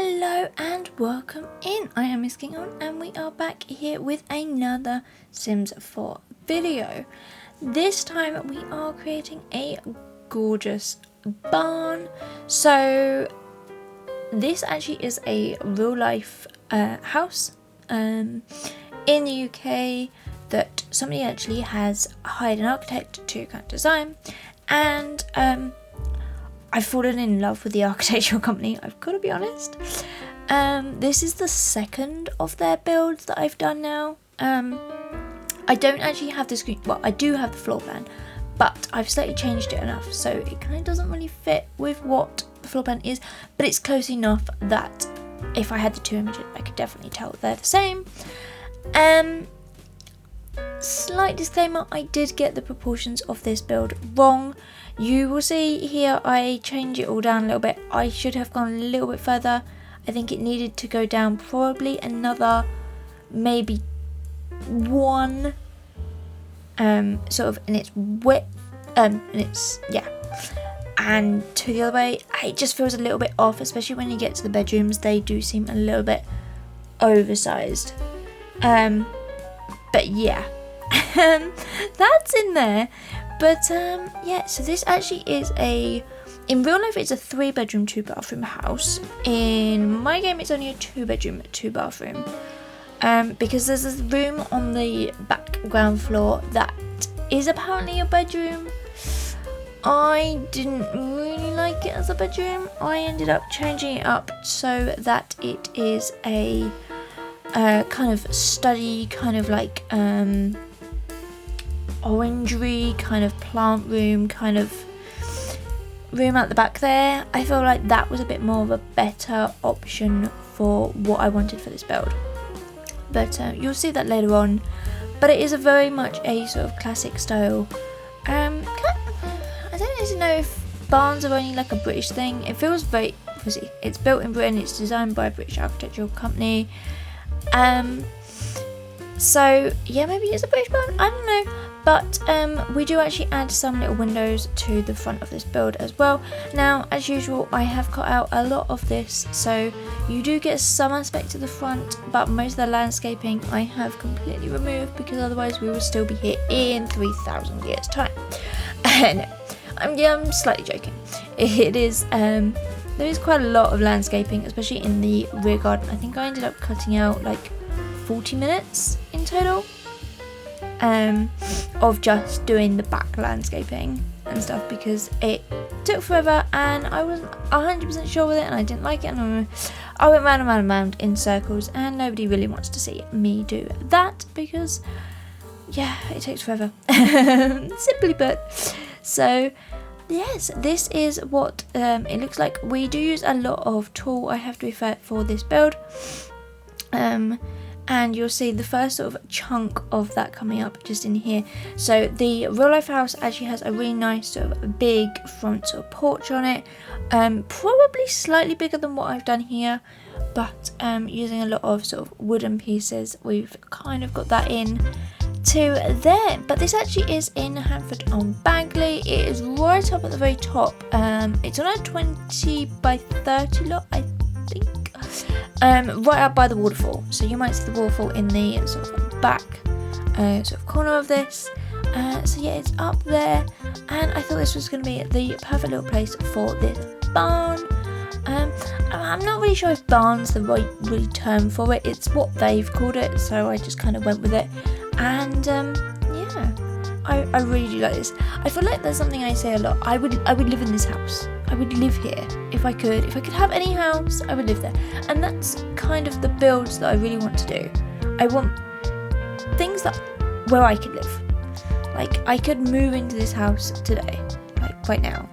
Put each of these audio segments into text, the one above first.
Hello and welcome in. I am MissKinghorn and we are back here with another Sims 4 video. This time we are creating a gorgeous barn. So this actually is a real life house in the UK that somebody actually has hired an architect to kind of design, and I've fallen in love with the architectural company, I've got to be honest. This is the second of their builds that I've done now. I don't actually have the screen, well I do have the floor plan, but I've slightly changed it enough so it kind of doesn't really fit with what the floor plan is, but it's close enough that if I had the two images I could definitely tell they're the same. Slight disclaimer, I did get the proportions of this build wrong. You will see here I change it all down a little bit. I should have gone a little bit further. I think it needed to go down probably another maybe one sort of in its width and to the other way. It just feels a little bit off, especially when you get to the bedrooms. They do seem a little bit oversized, but yeah. That's in there. But yeah, so this actually is in real life it's a 3-bedroom 2-bathroom house. In my game it's only a 2-bedroom 2-bathroom, because there's this room on the back ground floor that is apparently a bedroom. I didn't really like it as a bedroom. I ended up changing it up so that it is a kind of study, kind of like orangery kind of plant room kind of room at the back there. I feel like that was a bit more of a better option for what I wanted for this build, but you'll see that later on. But it is a very much a sort of classic style. I don't really know if barns are only like a British thing. It feels very, obviously it's built in Britain, it's designed by a British architectural company, so yeah, maybe it's a British barn, I don't know. But we do actually add some little windows to the front of this build as well. Now, as usual, I have cut out a lot of this, so you do get some aspect to the front, but most of the landscaping I have completely removed because otherwise we will still be here in 3,000 years time. No, I'm slightly joking. It is, there is quite a lot of landscaping, especially in the rear garden. I think I ended up cutting out like 40 minutes in total. Of just doing the back landscaping and stuff because it took forever and I wasn't 100% sure with it and I didn't like it, and I went round and round and round in circles, and nobody really wants to see me do that because yeah, it takes forever. Simply put. So yes, this is what it looks like. We do use a lot of tool, I have to be fair, for this build. And you'll see the first sort of chunk of that coming up just in here. So the real life house actually has a really nice sort of big front sort of porch on it. Probably slightly bigger than what I've done here, but using a lot of sort of wooden pieces, we've kind of got that in to there. But this actually is in Henford-on-Bagley. It is right up at the very top. It's on a 20 by 30 lot, I think. Right up by the waterfall, so you might see the waterfall in the sort of back sort of corner of this. So yeah, it's up there, and I thought this was going to be the perfect little place for this barn. I'm not really sure if barn's the right really term for it. It's what they've called it, so I just kind of went with it. And yeah, I really do like this. I feel like there's something I say a lot. I would live in this house. I would live here if I could. If I could have any house, I would live there. And that's kind of the builds that I really want to do. I want things that where I could live. Like I could move into this house today, like right now.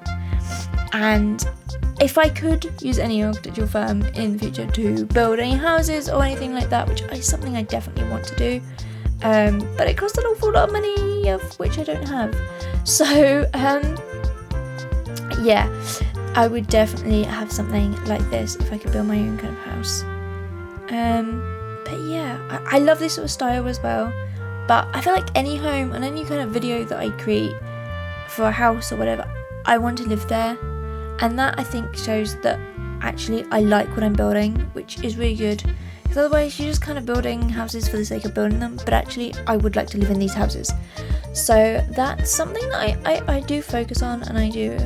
And if I could use any architectural firm in the future to build any houses or anything like that, which is something I definitely want to do. But it costs an awful lot of money, of which I don't have. So yeah, I would definitely have something like this if I could build my own kind of house. But yeah, I love this sort of style as well. But I feel like any home and any kind of video that I create for a house or whatever, I want to live there. And that I think shows that actually I like what I'm building, which is really good. Because otherwise you're just kind of building houses for the sake of building them, but actually I would like to live in these houses. So that's something that I do focus on, and I do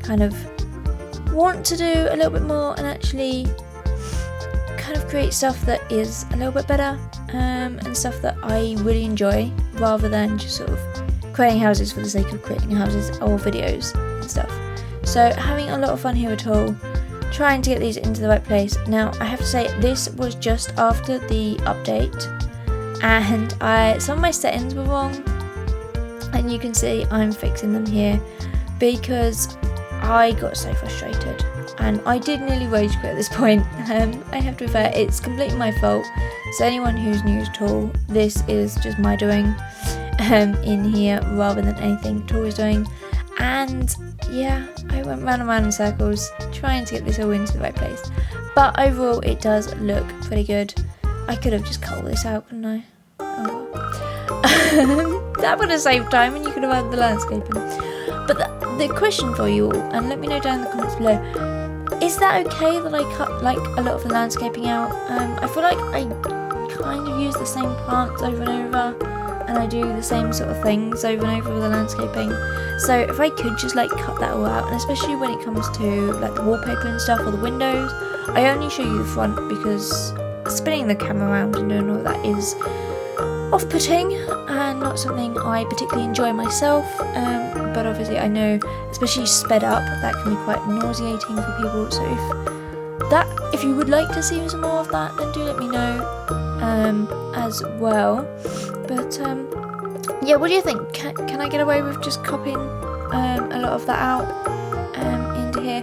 kind of want to do a little bit more and actually kind of create stuff that is a little bit better, and stuff that I really enjoy, rather than just sort of creating houses for the sake of creating houses or videos and stuff. So having a lot of fun here at all, trying to get these into the right place. Now I have to say, this was just after the update, and some of my settings were wrong, and you can see I'm fixing them here because I got so frustrated and I did nearly rage quit at this point. I have to be fair, it's completely my fault. So anyone who's new at all, this is just my doing in here rather than anything Tor is doing. And yeah, I went round and round in circles trying to get this all into the right place. But overall it does look pretty good. I could have just cut all this out, couldn't I? Oh well. That would have saved time and you could have had the landscaping. But the question for you all, and let me know down in the comments below, is that okay that I cut like a lot of the landscaping out? I feel like I kind of use the same plants over and over, and I do the same sort of things over and over with the landscaping. So if I could just like cut that all out, and especially when it comes to like the wallpaper and stuff or the windows, I only show you the front because spinning the camera around and doing all that is off-putting and not something I particularly enjoy myself, but obviously I know, especially sped up, that can be quite nauseating for people. So if you would like to see some more of that, then do let me know as well. But yeah, what do you think? Can I get away with just copying a lot of that out into here?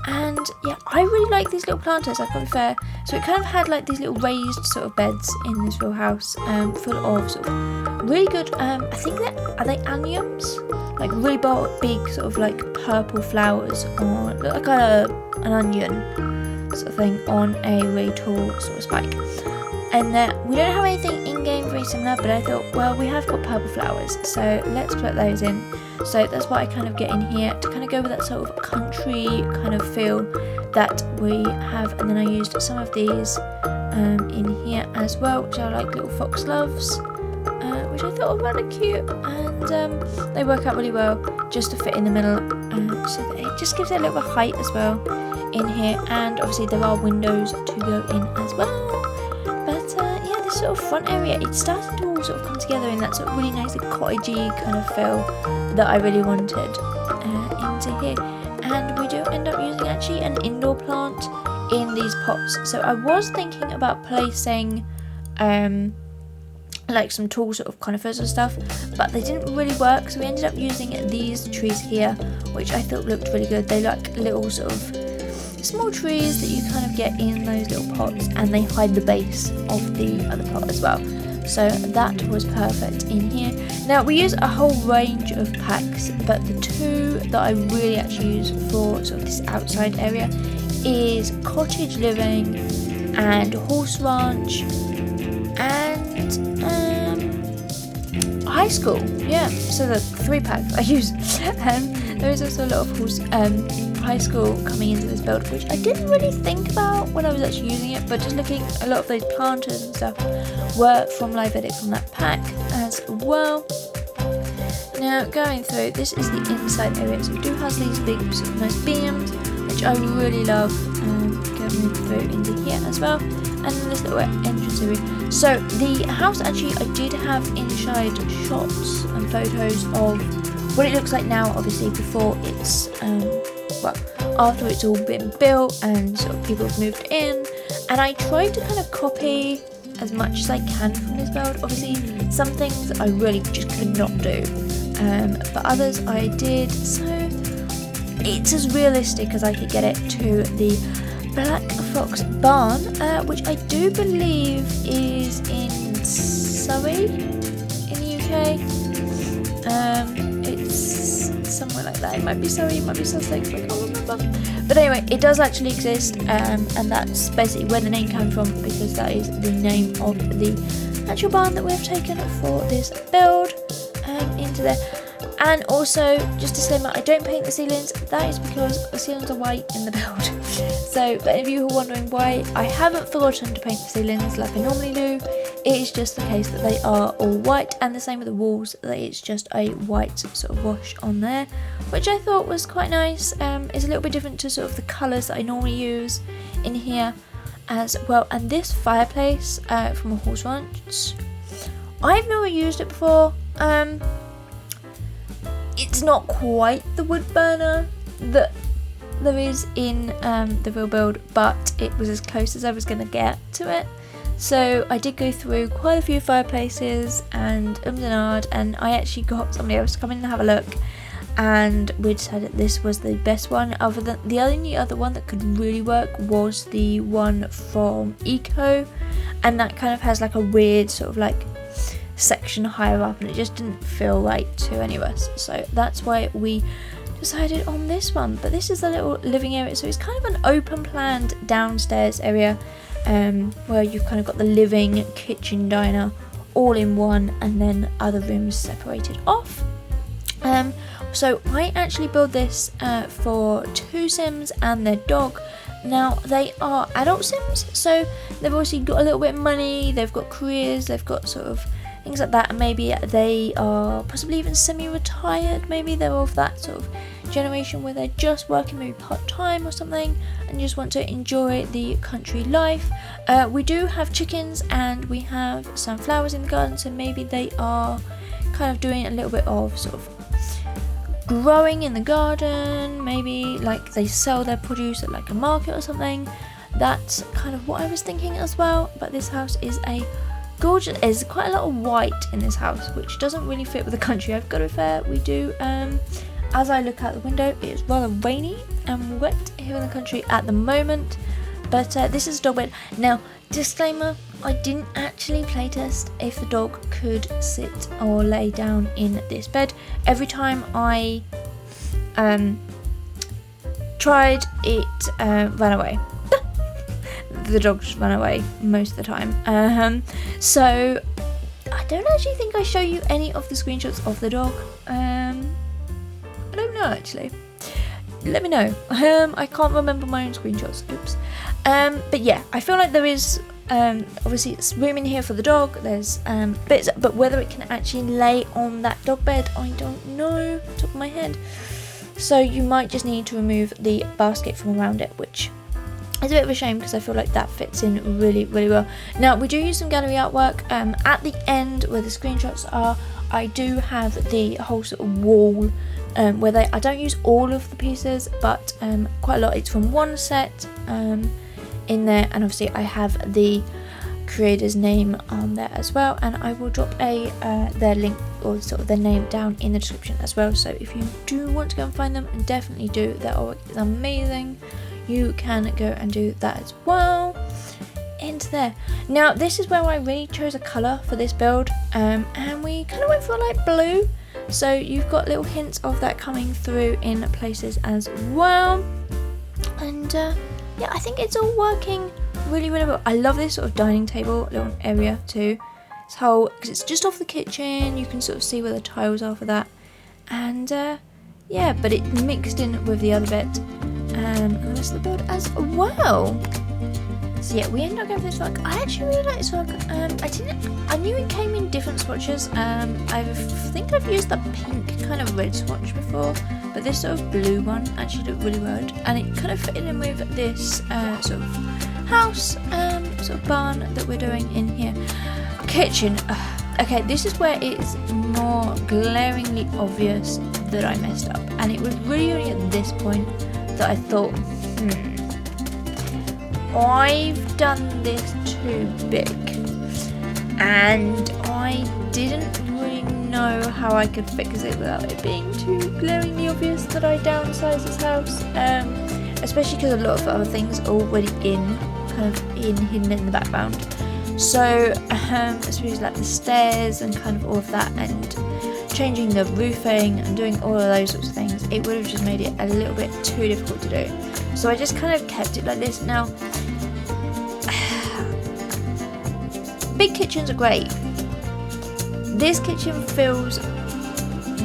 And yeah, I really like these little planters, I've got to be fair. So it kind of had like these little raised sort of beds in this real house, full of sort of really good, I think are they annuums? Like really big sort of like purple flowers, or look like an onion sort of thing on a really tall sort of spike. And we don't have anything in-game very similar, but I thought, well, we have got purple flowers, so let's put those in. So that's what I kind of get in here to kind of go with that sort of country kind of feel that we have. And then I used some of these in here as well, which are like little foxgloves, which I thought were rather cute, and they work out really well just to fit in the middle, so that it just gives it a little bit of height as well in here. And obviously there are windows to go in as well. Yeah, this sort of front area, it started to all sort of come together in that sort of really nice cottagey kind of feel that I really wanted into here. And we do end up using actually an indoor plant in these pots. So I was thinking about placing like some tall sort of conifers and stuff, but they didn't really work, so we ended up using these trees here, which I thought looked really good. They like little sort of small trees that you kind of get in those little pots, and they hide the base of the other pot as well. So that was perfect in here. Now we use a whole range of packs, but the two that I really actually use for sort of this outside area is cottage living and horse ranch and high school. Yeah, so the 3 packs I use. There is also a lot of high school coming into this build, which I didn't really think about when I was actually using it, but just looking, a lot of those planters and stuff were from Live Edit from that pack as well. Now going through, this is the inside area, so it do have these big sort of nice beams, which I really love, going through into here as well, and then this little entrance area. So the house, actually I did have inside shots and photos of what it looks like now, obviously before it's well, after it's all been built and sort of people have moved in, and I tried to kind of copy as much as I can from this build. Obviously some things I really just could not do, but others I did, so it's as realistic as I could get it to the Black Fox barn, which I do believe is in Surrey in the UK. It's somewhere like that. It might be Surrey, it might be Sussex, I can't remember. But anyway, it does actually exist, and that's basically where the name came from, because that is the name of the actual barn that we have taken for this build into there. And also, just disclaimer, I don't paint the ceilings. That is because the ceilings are white in the build. So for any of you who are wondering why I haven't forgotten to paint the ceilings like I normally do, it is just the case that they are all white, and the same with the walls, that it's just a white sort of wash on there, which I thought was quite nice. It's a little bit different to sort of the colours that I normally use in here as well. And this fireplace from a horse ranch, I've never used it before. It's not quite the wood burner that there is in the real build, but it was as close as I was going to get to it. So I did go through quite a few fireplaces and and I actually got somebody else to come in and have a look, and we decided this was the best one. Other than the only other one that could really work was the one from Eco, and that kind of has like a weird sort of like section higher up, and it just didn't feel right to any of us, so that's why we decided on this one. But this is a little living area, so it's kind of an open planned downstairs area, where you've kind of got the living, kitchen, diner all in one, and then other rooms separated off. So I actually built this for 2 Sims and their dog. Now they are adult Sims, so they've obviously got a little bit of money, they've got careers, they've got sort of things like that, and maybe they are possibly even semi-retired. Maybe they're of that sort of generation where they're just working maybe part-time or something and just want to enjoy the country life. We do have chickens and we have some flowers in the garden, so maybe they are kind of doing a little bit of sort of growing in the garden. Maybe like they sell their produce at like a market or something. That's kind of what I was thinking as well. But this house is a gorgeous. There's quite a lot of white in this house, which doesn't really fit with the country, I've got to be fair. We do as I look out the window, it is rather rainy and wet here in the country at the moment, but this is a dog bed. Now, disclaimer, I didn't actually playtest if the dog could sit or lay down in this bed. Every time I tried, it ran away. The dog just ran away most of the time. So I don't actually think I show you any of the screenshots of the dog. I don't know actually. Let me know. I can't remember my own screenshots. Oops. But yeah, I feel like there is obviously it's room in here for the dog. There's bits, but whether it can actually lay on that dog bed, I don't know, top of my head. So you might just need to remove the basket from around it, which is a bit of a shame because I feel like that fits in really, really well. Now we do use some gallery artwork. At the end where the screenshots are, I do have the whole sort of wall where I don't use all of the pieces, but quite a lot. It's from one set in there, and obviously I have the creator's name on there as well, and I will drop their link or sort of their name down in the description as well. So if you do want to go and find them, and definitely do, their artwork is amazing. You can go and do that as well into there. Now this is where I really chose a colour for this build, and we kind of went for like blue, so you've got little hints of that coming through in places as well. And yeah, I think it's all working really, really well. I love this sort of dining table little area too. This whole, because it's just off the kitchen, you can sort of see where the tiles are for that, and yeah, but it mixed in with the other bit and the rest of the build as well. So yeah, we ended up going for this rug. I actually really like this rug. I knew it came in different swatches. I think I've used the pink kind of red swatch before, but this sort of blue one actually looked really good, and it kind of fitted in with this sort of house, sort of barn that we're doing in here. Kitchen. Okay, this is where it's more glaringly obvious that I messed up, and it was really only at this point that I thought, I've done this too big, and I didn't really know how I could fix it without it being too glaringly obvious that I downsized this house, especially because a lot of other things are already hidden in the background. So especially like the stairs and kind of all of that, and changing the roofing and doing all of those sorts of things, it would have just made it a little bit too difficult to do. So I just kind of kept it like this. Now, big kitchens are great. This kitchen feels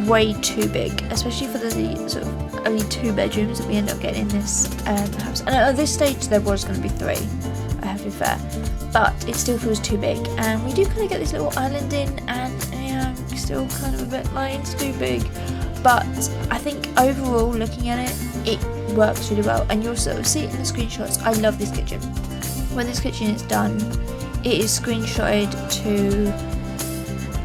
way too big, especially for the sort of only 2 bedrooms that we end up getting in this house. And at this stage there was going to be 3, I have to be fair, but it still feels too big. And we do kind of get this little island in, and yeah, still kind of a bit like it's too big. But I think overall, looking at it, it works really well, and you'll sort of see it in the screenshots. I love this kitchen. When this kitchen is done, it is screenshotted to,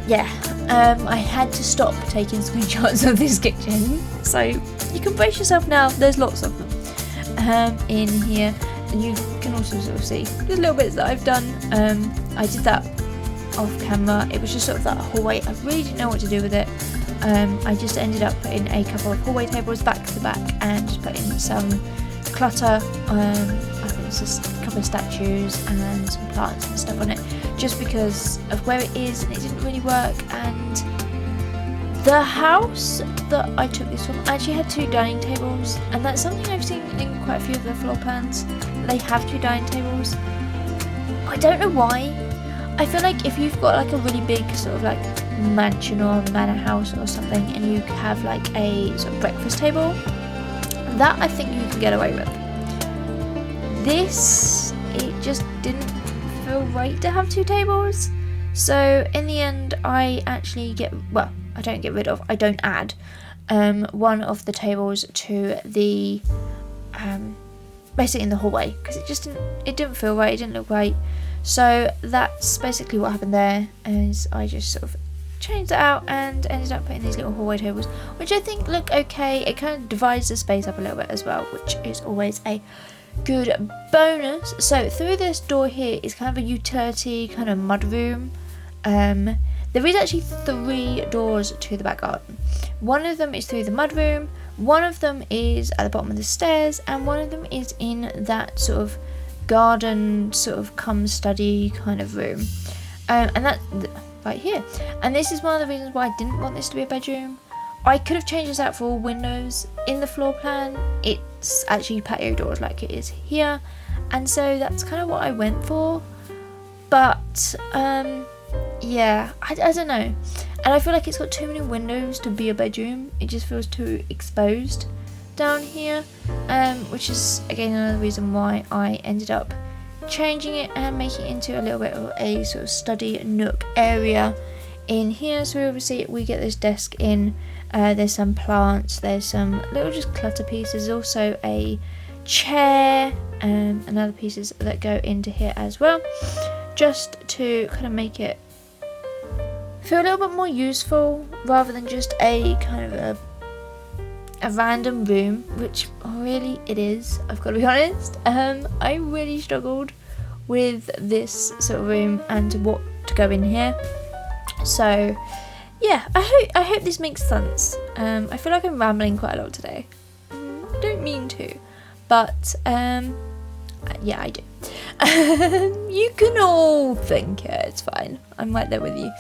yeah, I had to stop taking screenshots of this kitchen, so you can brace yourself now, there's lots of them in here, and you can also sort of see the little bits that I've done. I did that off camera, it was just sort of that hallway, I really didn't know what to do with it. I just ended up putting a couple of hallway tables back to back and just putting some clutter, I think it's just a couple of statues and some plants and stuff on it, just because of where it is, and it didn't really work. And the house that I took this from actually had 2 dining tables, and that's something I've seen in quite a few of the floor plans. They have 2 dining tables. I don't know why. I feel like if you've got like a really big sort of like mansion or manor house or something, and you have like a sort of breakfast table, that I think you can get away with. This, it just didn't feel right to have 2 tables. So in the end, I actually I don't add one of the tables to the basically in the hallway, because it didn't feel right, it didn't look right. So that's basically what happened there, is I just sort of changed it out and ended up putting these little hallway tables, which I think look okay. It kind of divides the space up a little bit as well, which is always a good bonus. So through this door here is kind of a utility kind of mud room. There is actually 3 doors to the back garden. One of them is through the mud room, one of them is at the bottom of the stairs, and one of them is in that sort of garden sort of come study kind of room, and that's right here. And this is one of the reasons why I didn't want this to be a bedroom. I could have changed this out for all windows. In the floor plan, it's actually patio doors like it is here, and so that's kind of what I went for. But yeah, I don't know, and I feel like it's got too many windows to be a bedroom. It just feels too exposed down here, which is again another reason why I ended up changing it and making it into a little bit of a sort of study nook area in here. So obviously we get this desk in, there's some plants, there's some little just clutter pieces, also a chair and other pieces that go into here as well, just to kind of make it feel a little bit more useful rather than just a kind of a random room, which really it is, I've got to be honest. I really struggled with this sort of room and what to go in here. So yeah, I hope this makes sense. I feel like I'm rambling quite a lot today. I don't mean to, but yeah, I do. You can all think it, it's fine. I'm right there with you.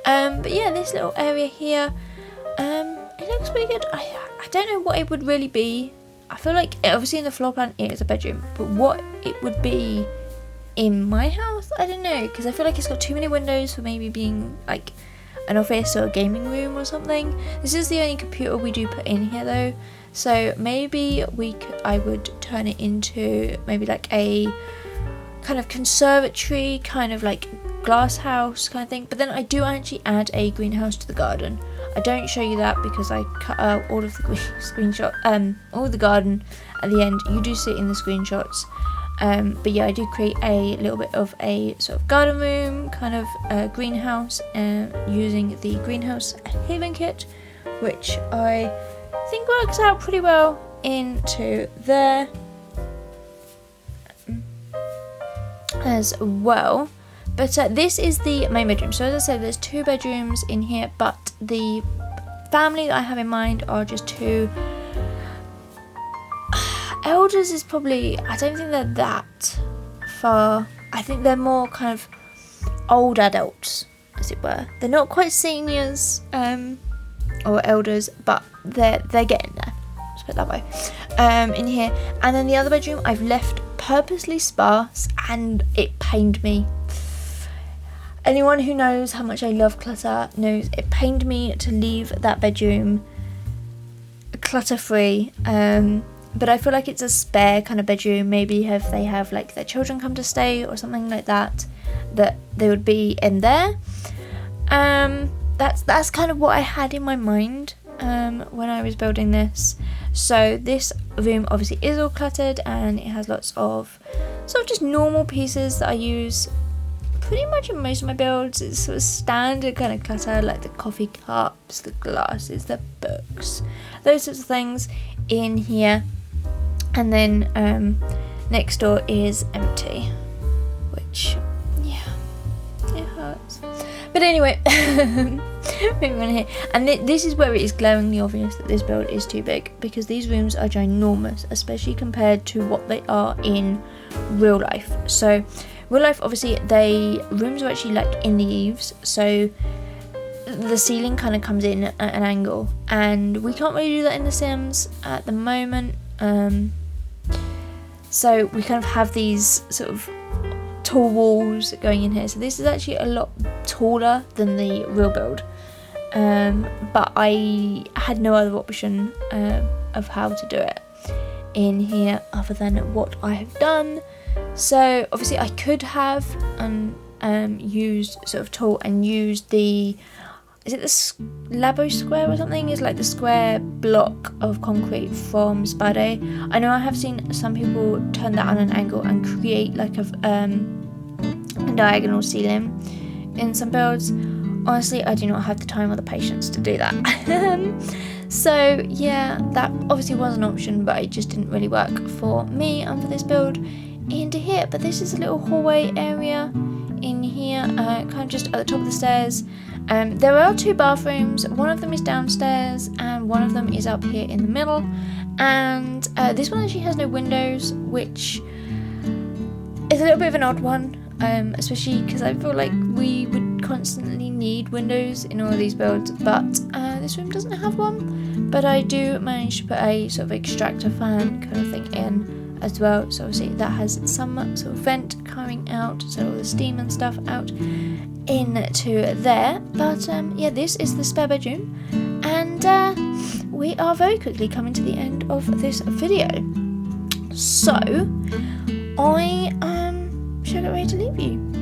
But yeah, this little area here, it looks pretty good. I don't know what it would really be. I feel like obviously in the floor plan it is a bedroom, but what it would be in my house, I don't know, because I feel like it's got too many windows for maybe being like an office or a gaming room or something. This is the only computer we do put in here though, so maybe I would turn it into maybe like a kind of conservatory, kind of like glass house kind of thing. But then I do actually add a greenhouse to the garden. I don't show you that because I cut out all of the all the garden at the end. You do see it in the screenshots. But yeah, I do create a little bit of a sort of garden room, kind of greenhouse, using the greenhouse haven kit, which I think works out pretty well into there as well. But this is the main bedroom. So as I said, there's 2 bedrooms in here, but the family that I have in mind are just 2 elders. Is probably, I don't think they're that far. I think they're more kind of old adults, as it were. They're not quite seniors or elders, but they're getting there. Let's put it that way. In here, and then the other bedroom I've left purposely sparse, and it pained me. Anyone who knows how much I love clutter knows it pained me to leave that bedroom clutter free. But I feel like it's a spare kind of bedroom. Maybe if they have like their children come to stay or something like that, that they would be in there. That's kind of what I had in my mind when I was building this. So this room obviously is all cluttered, and it has lots of sort of just normal pieces that I use pretty much in most of my builds. It's sort of standard kind of clutter, like the coffee cups, the glasses, the books, those sorts of things in here. And then next door is empty, which, yeah, it hurts. But anyway, moving on here. And this is where it is glaringly obvious that this build is too big, because these rooms are ginormous, especially compared to what they are in real life. So real life, obviously, rooms are actually like in the eaves, so the ceiling kind of comes in at an angle, and we can't really do that in The Sims at the moment. So we kind of have these sort of tall walls going in here. So this is actually a lot taller than the real build, but I had no other option of how to do it in here other than what I have done. So obviously I could have used sort of tall and used the, is it the Labo square or something? It's like the square block of concrete from Spade. I know I have seen some people turn that on an angle and create like a diagonal ceiling in some builds. Honestly, I do not have the time or the patience to do that. So yeah, that obviously was an option, but it just didn't really work for me and for this build into here. But this is a little hallway area in here, kind of just at the top of the stairs. There are 2 bathrooms. One of them is downstairs and one of them is up here in the middle, and this one actually has no windows, which is a little bit of an odd one, especially because I feel like we would constantly need windows in all of these builds, but this room doesn't have one. But I do manage to put a sort of extractor fan kind of thing in as well, so obviously that has some sort of vent coming out, so all the steam and stuff out into there. But yeah, this is the spare bedroom, and we are very quickly coming to the end of this video, so I shall get ready to leave you.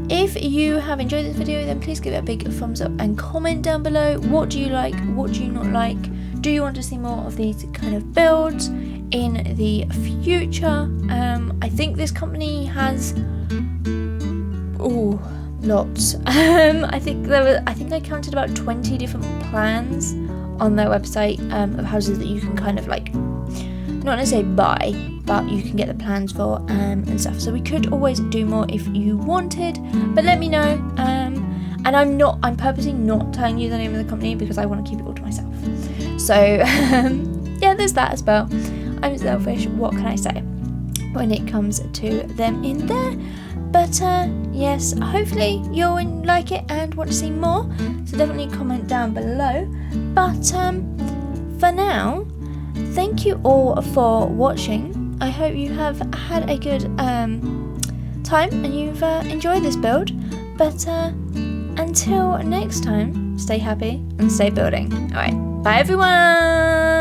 If you have enjoyed this video, then please give it a big thumbs up and comment down below. What do you like? What do you not like? Do you want to see more of these kind of builds in the future? I think this company has lots. I think I counted about 20 different plans on their website of houses that you can kind of like, not necessarily buy, but you can get the plans for and stuff. So we could always do more if you wanted, but let me know. And I'm purposely not telling you the name of the company because I want to keep it all to myself. So yeah, there's that as well. I'm selfish, what can I say when it comes to them in there? But yes, hopefully you'll like it and want to see more, so definitely comment down below. But for now, thank you all for watching. I hope you have had a good time and you've enjoyed this build. But until next time, stay happy and stay building. Alright, bye everyone!